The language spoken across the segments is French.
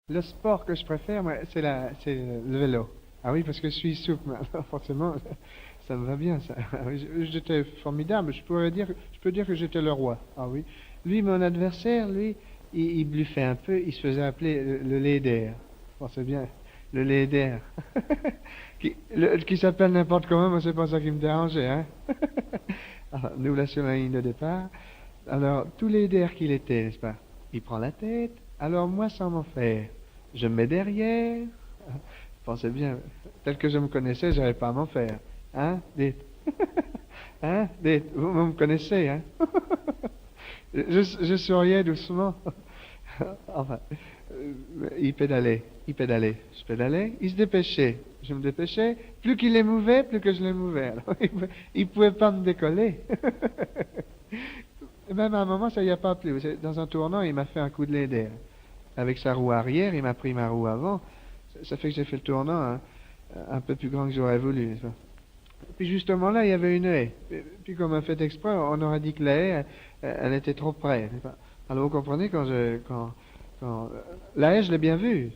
Le sport que je préfère, moi, c'est le vélo. Ah oui, parce que je suis souple, alors forcément, ça me va bien, ça. Ah oui, j'étais formidable. Je peux dire que j'étais le roi. Ah oui. Lui, mon adversaire, lui, il bluffait un peu. Il se faisait appeler le leader. Bon, c'est bien, le leader. Qui s'appelle n'importe comment, mais c'est pas ça qui me dérangeait, hein. Alors, nous là sur la ligne de départ. Alors, tout leader qu'il était, n'est-ce pas? Il prend la tête. Alors moi, sans m'en faire, je me mets derrière. Pensez bien, tel que je me connaissais, j'avais pas à m'en faire. Hein? Dites. Hein? Dites. Vous me connaissez, hein? Je souriais doucement. Enfin, il pédalait. Je pédalais, il se dépêchait. Je me dépêchais. Plus qu'il émouvait, plus que je l'émouvais. Alors, il pouvait pas me décoller. Et même à un moment, ça y a pas plu. Dans un tournant, il m'a fait un coup de lait d'air. Avec sa roue arrière, il m'a pris ma roue avant. Ça fait que j'ai fait le tournant un peu plus grand que j'aurais voulu, n'est-ce pas? Puis justement là, il y avait une haie. Puis comme un fait exprès, on aurait dit que la haie, elle était trop près, n'est-ce pas? Alors vous comprenez, la haie, je l'ai bien vue.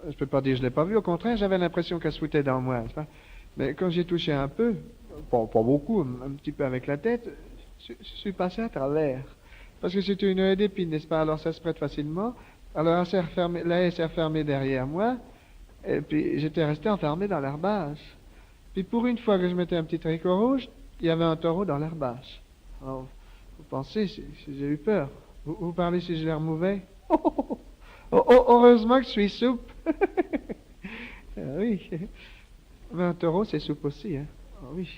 Je peux pas dire que je l'ai pas vue. Au contraire, j'avais l'impression qu'elle se foutait dans moi, n'est-ce pas? Mais quand j'ai touché un peu, pas beaucoup, un petit peu avec la tête, je suis passé à travers. Parce que c'était une haie d'épines, n'est-ce pas? Alors ça se prête facilement. Alors la haie s'est refermée derrière moi, et puis j'étais resté enfermé dans l'herbage. Puis pour une fois que je mettais un petit tricot rouge, il y avait un taureau dans l'herbage. Alors, vous pensez si j'ai eu peur. Vous parlez si je l'ai remouvais? Heureusement que je suis souple. Ah oui. Mais un taureau, c'est souple aussi, hein. Ah oui.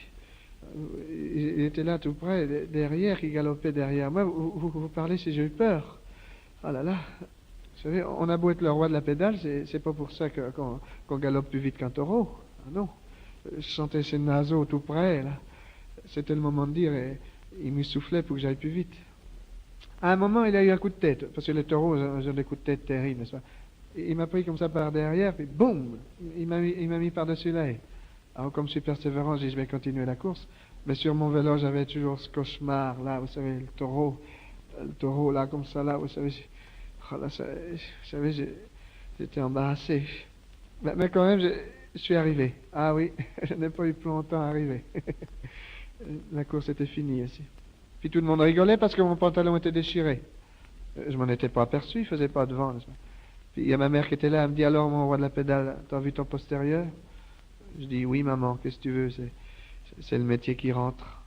Il était là tout près, derrière, il galopait derrière moi. Vous parlez si j'ai eu peur. Oh là là. Vous savez, on a beau être le roi de la pédale, c'est pas pour ça qu'on galope plus vite qu'un taureau. Ah non. Je sentais ses naseaux tout près, là. C'était le moment de dire, et il me soufflait pour que j'aille plus vite. À un moment, il a eu un coup de tête, parce que les taureaux ont des coups de tête terribles, n'est-ce pas? Il m'a pris comme ça par derrière, puis boum! Il m'a mis par-dessus la haie. Alors, comme je suis persévérant, j'ai dit, je vais continuer la course. Mais sur mon vélo, j'avais toujours ce cauchemar, là, vous savez, le taureau, là, comme ça, là, vous savez. Oh là, vous savez, j'étais embarrassé. Mais quand même, je suis arrivé. Ah oui, je n'ai pas eu plus longtemps à arriver. La course était finie aussi. Puis tout le monde rigolait parce que mon pantalon était déchiré. Je m'en étais pas aperçu, il faisait pas de vent. Puis il y a ma mère qui était là, elle me dit alors mon roi de la pédale, t'as vu ton postérieur? Je dis oui maman, qu'est-ce que tu veux, c'est le métier qui rentre.